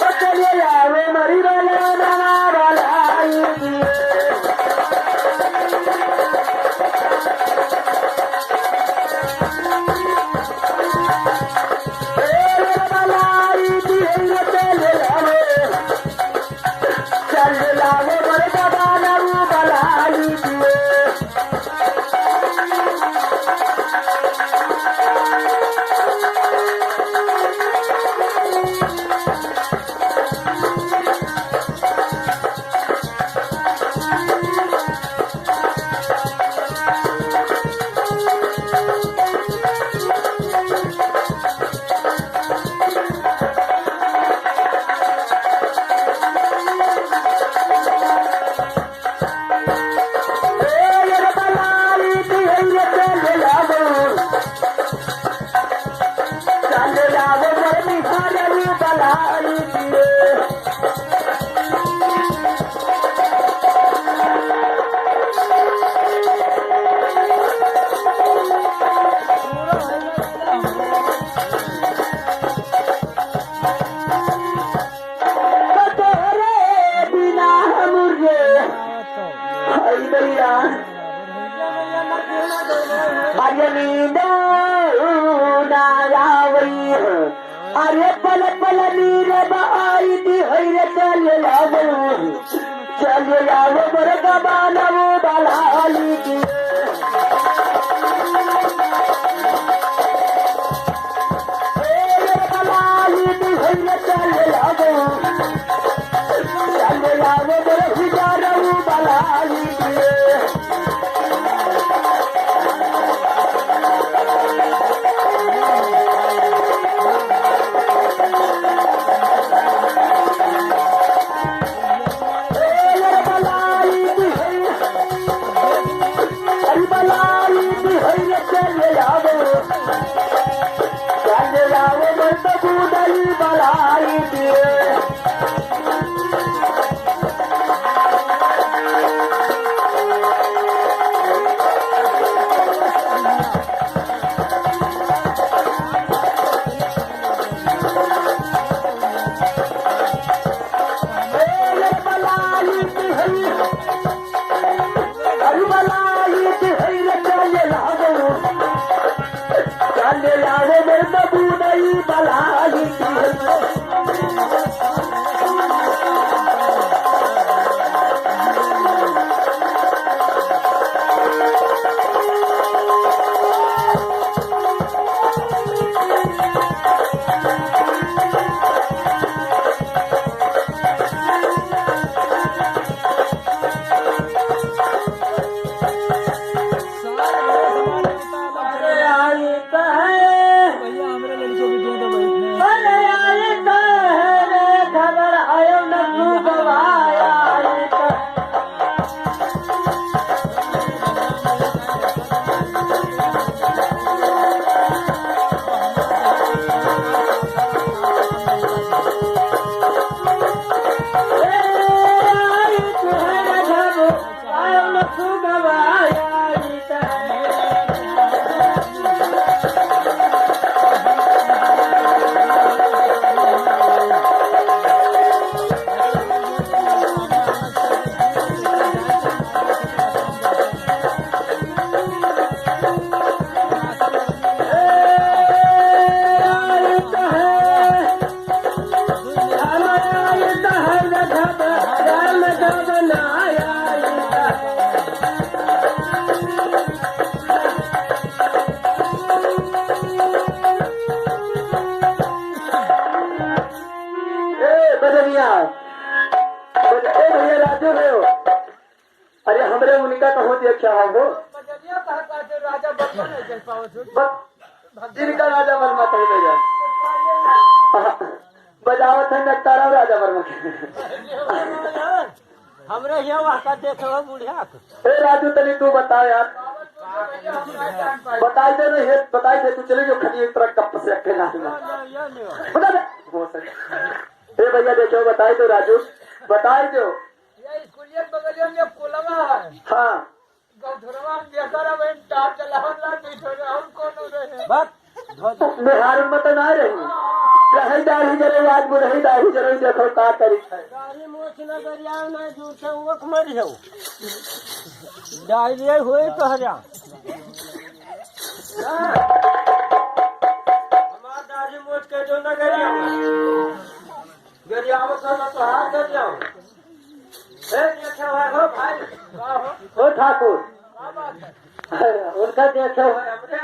चले आवे मरी वाला नवा वाला अरे पल पल नीर बाई दी हईरे चले लावो मोर गबानवो बलाली की बलाली दी हईरे चले लावो मोर हिजारवो बलाली की अरे हमरे उनका कहो देखा हो जिनका राजा वर्मा कहे जा बजावत है नटारा राजा वर्मा हमरे यहाँ वहाँ देखो बुढ़िया राजू तनी तू बता यार बताई दे नहीं बताई दे तू चले जो खड़ी एक तरह कप से अकेला बता दे हो सके भैया देखो बताई दो राजू बताई दो स्कूलिया बगलिया में कोलवा है हाँ गौधरवा जैसा रहे टार चलावन ला बैठो हम कौन रहे बस बिहार में तो ना रही रही दाढ़ी जरे आज बुढ़ई दाढ़ी जरे देखो का करी है दाढ़ी मोछ न गरिया न जूठे वक मर जाओ डायरिया होए कहरा हमार दाढ़ी मोछ के जो न गरिया गरिया मत तो हाथ गरिया देखा है हो भाई हो ठाकुर क्या बात है उनका देखे हुए हमने